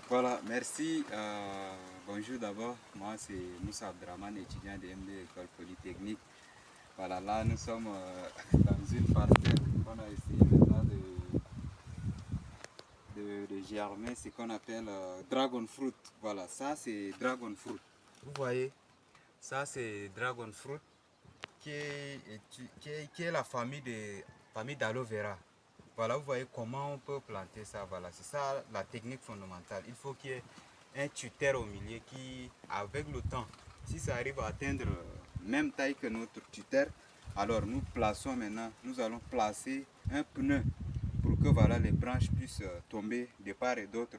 Voilà, merci. Bonjour d'abord. Moi, c'est Moussa Abdraman, étudiant de MD École Polytechnique. Voilà, là, nous sommes dans une parcelle qu'on a essayé maintenant de germer, ce qu'on appelle dragon fruit. Voilà, ça, c'est dragon fruit. Vous voyez, ça, c'est dragon fruit qui est la famille d'aloe vera. Voilà, vous voyez comment on peut planter ça. Voilà, c'est ça la technique fondamentale. Il faut qu'il y ait un tuteur au milieu qui, avec le temps, si ça arrive à atteindre même taille que notre tuteur, alors nous plaçons maintenant, nous allons placer un pneu pour que voilà, les branches puissent tomber de part et d'autre.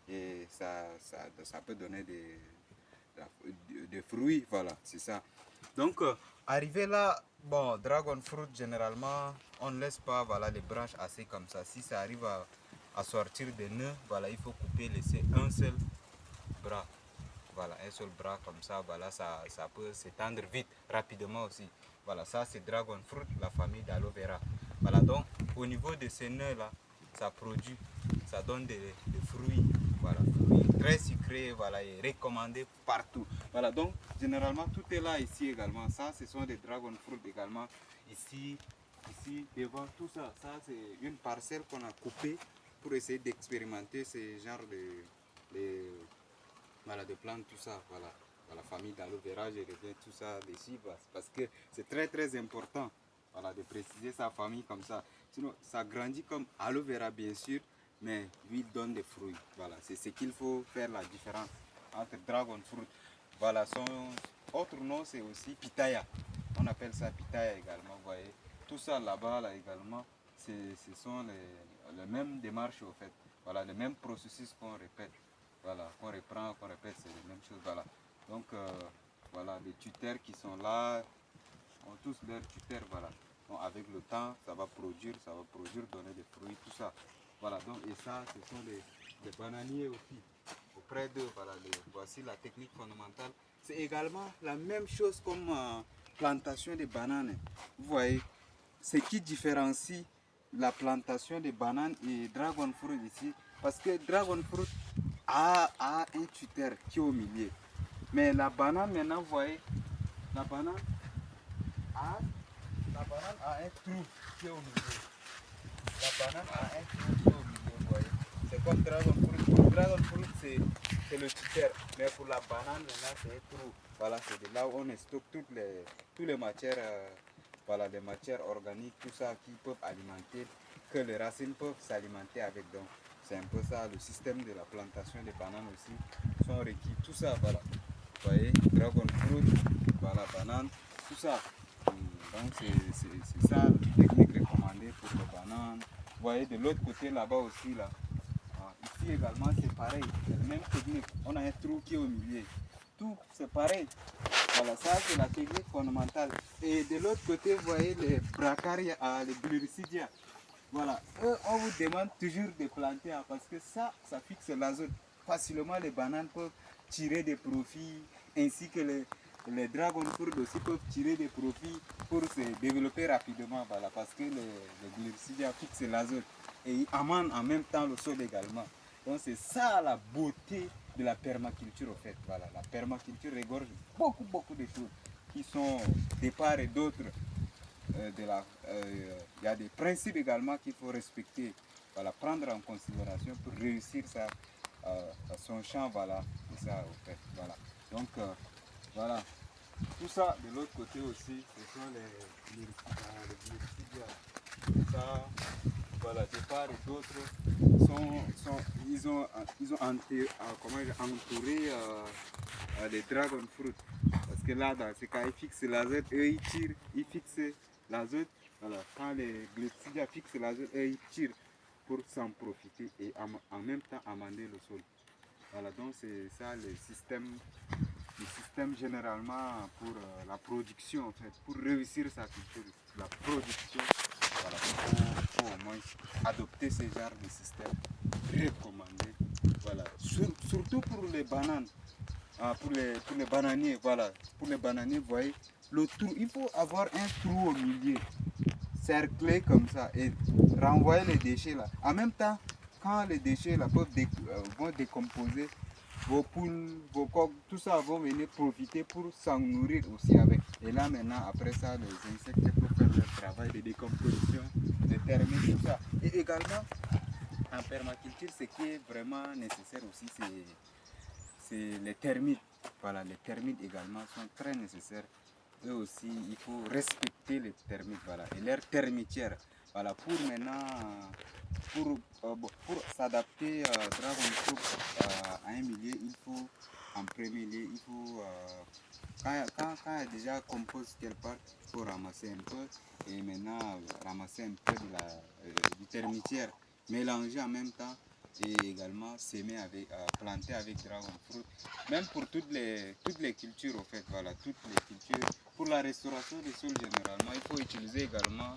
Et ça peut donner des fruits, voilà, c'est ça. Donc, arrivé là, bon, dragon fruit, généralement, on ne laisse pas voilà, les branches assez comme ça. Si ça arrive à sortir des nœuds, voilà, il faut couper, laisser un seul bras. Voilà, un seul bras comme ça, voilà, ça peut s'étendre vite, rapidement aussi. Voilà, ça c'est dragon fruit, la famille d'aloe vera. Voilà, donc au niveau de ces nœuds-là, ça produit, ça donne des fruits, voilà, fruits très sucrés, voilà, et recommandés partout. Voilà, donc généralement tout est là ici également. Ça, ce sont des dragon fruit également. Ici, devant tout ça, ça c'est une parcelle qu'on a coupée pour essayer d'expérimenter ce genre voilà, de plantes, tout ça, voilà. Dans la famille d'aloe vera, je reviens tout ça dessus parce que c'est très très important, voilà, de préciser sa famille comme ça. Sinon, ça grandit comme aloe vera bien sûr, mais lui donne des fruits. Voilà, c'est ce qu'il faut faire la différence entre dragon fruit. Voilà, son autre nom c'est aussi pitaya. On appelle ça pitaya également, vous voyez. Tout ça là-bas là, également, ce sont les mêmes démarches au fait. Voilà, les mêmes processus qu'on répète. Voilà, qu'on reprend, qu'on répète, c'est les mêmes choses. Voilà. Donc, voilà, les tuteurs qui sont là ont tous leurs tuteurs. Voilà. Donc, avec le temps, ça va produire, donner des fruits, tout ça. Voilà, donc, et ça, ce sont les bananiers aussi. Auprès d'eux, voilà, voici la technique fondamentale. C'est également la même chose comme plantation de bananes. Vous voyez, ce qui différencie la plantation de bananes et dragon fruit ici, parce que dragon fruit a un tuteur qui est au milieu. Mais la banane, maintenant, vous voyez, la banane a, la banane a un trou qui est au milieu. La banane a un trou qui est au milieu, vous voyez. C'est comme dragon fruit. Pour le dragon fruit, c'est le tuteur. Mais pour la banane, maintenant, c'est un trou. Voilà, c'est de là où on stocke toutes les matières, voilà, les matières organiques, tout ça qui peuvent alimenter, que les racines peuvent s'alimenter avec. Donc, c'est un peu ça, le système de la plantation des bananes aussi sont requis. Tout ça, voilà. Vous voyez, dragon fruit, voilà, banane, tout ça. Donc, c'est ça la technique recommandée pour les bananes. Vous voyez, de l'autre côté, là-bas aussi, là. Ici également, c'est pareil. C'est la même technique. On a un trou qui est au milieu. Tout, c'est pareil. Voilà, ça, c'est la technique fondamentale. Et de l'autre côté, vous voyez les bracaria, les gliricidia. Voilà, eux, on vous demande toujours de planter parce que ça fixe l'azote. Facilement, les bananes peuvent tirer des profits, ainsi que les dragon fruits aussi peuvent tirer des profits pour se développer rapidement. Voilà, parce que les glycidia fixent l'azote et ils amènent en même temps le sol également. Donc, c'est ça la beauté de la permaculture, en fait. Voilà, la permaculture regorge beaucoup de choses qui sont de part et d'autre il y a des principes également qu'il faut respecter, voilà, prendre en considération pour réussir ça, son champ, voilà, c'est ça au fait, voilà. Donc voilà, tout ça de l'autre côté aussi, ce sont les ça, voilà, de part et d'autre, ils ont entouré les dragon fruit. Parce que là, dans ce cas, ils fixent l'azote, eux ils tirent, ils fixent l'azote. Voilà, quand les glucides fixent l'azote, eux ils tirent pour s'en profiter et en même temps amender le sol. Voilà, donc c'est ça le système généralement pour la production en fait, pour réussir sa culture, la production. Voilà, il faut au moins adopter ce genre de système recommandé. Voilà, surtout pour les bananes. Pour les bananiers, voilà. Pour les bananiers, vous voyez, le trou, il faut avoir un trou au milieu, cerclé comme ça, et renvoyer les déchets là. En même temps quand les déchets là, vont décomposer, vos poules, vos coqs, tout ça vont venir profiter pour s'en nourrir aussi avec. Et là maintenant, après ça, les insectes peuvent faire leur travail de décomposition, de termites, tout ça. Et également, en permaculture, ce qui est vraiment nécessaire aussi, c'est les termites. Voilà, les termites également sont très nécessaires. Eux aussi, il faut respecter les termites, voilà, et leur termitière. Voilà, pour maintenant, pour s'adapter Dragon Fruit à un milieu, il faut, en premier lieu, il faut, quand il y a déjà compost quelque part, il faut ramasser un peu, et maintenant ramasser un peu du termitière, mélanger en même temps, et également s'aimer avec, planter avec Dragon Fruit, même pour toutes les cultures, en fait, voilà, toutes les cultures. Pour la restauration des sols, généralement, il faut utiliser également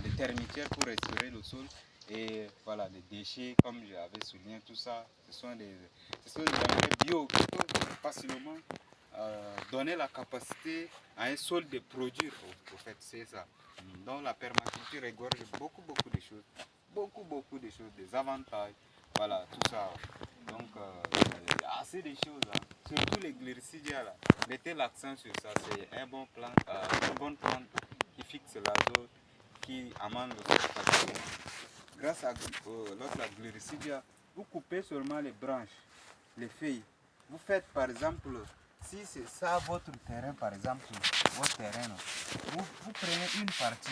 les termitières pour restaurer le sol. Et voilà, les déchets, comme j'avais souligné, tout ça, ce sont des engrais bio qui peuvent facilement donner la capacité à un sol de produire. Au fait, c'est ça. Donc la permaculture regorge beaucoup de choses. Beaucoup de choses, des avantages. Voilà, tout ça. Donc, il y a assez de choses. Hein. Surtout les glycidia, là. Mettez l'accent sur ça. C'est un bon plan, une bonne plante qui fixe l'azote, qui amène le sol facilement. Grâce à l'autre glycidia, vous coupez seulement les branches, les feuilles. Vous faites par exemple, si c'est ça votre terrain, par exemple, votre terrain, vous prenez une partie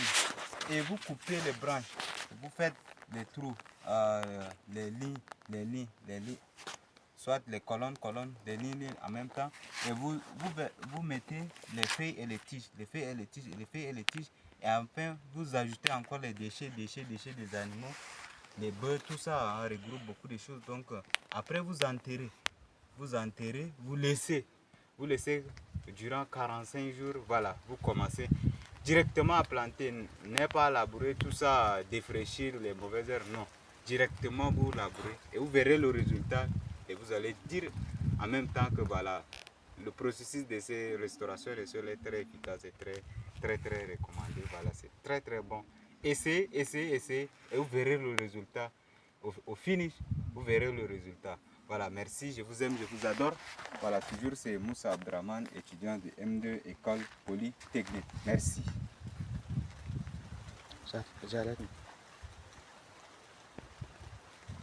et vous coupez les branches. Vous faites des trous, les lignes, soit les colonnes, des lignes en même temps. Et vous mettez les feuilles et les tiges, les feuilles et les tiges. Et enfin, vous ajoutez encore les déchets des animaux, les bœufs, tout ça hein, regroupe beaucoup de choses. Donc, après, vous enterrez, vous laissez durant 45 jours, voilà, vous commencez directement à planter, n'est pas labourer tout ça, défraîchir les mauvaises herbes, non. Directement vous labourez et vous verrez le résultat et vous allez dire en même temps que voilà, le processus de ces restaurations des sols est très efficace et très recommandé. Voilà, c'est très bon. Essayez et vous verrez le résultat. Au finish, vous verrez le résultat. Voilà, merci, je vous aime, je vous adore. Voilà, toujours c'est Moussa Abdraman, étudiant de M2 École Polytechnique. Merci. J'arrête.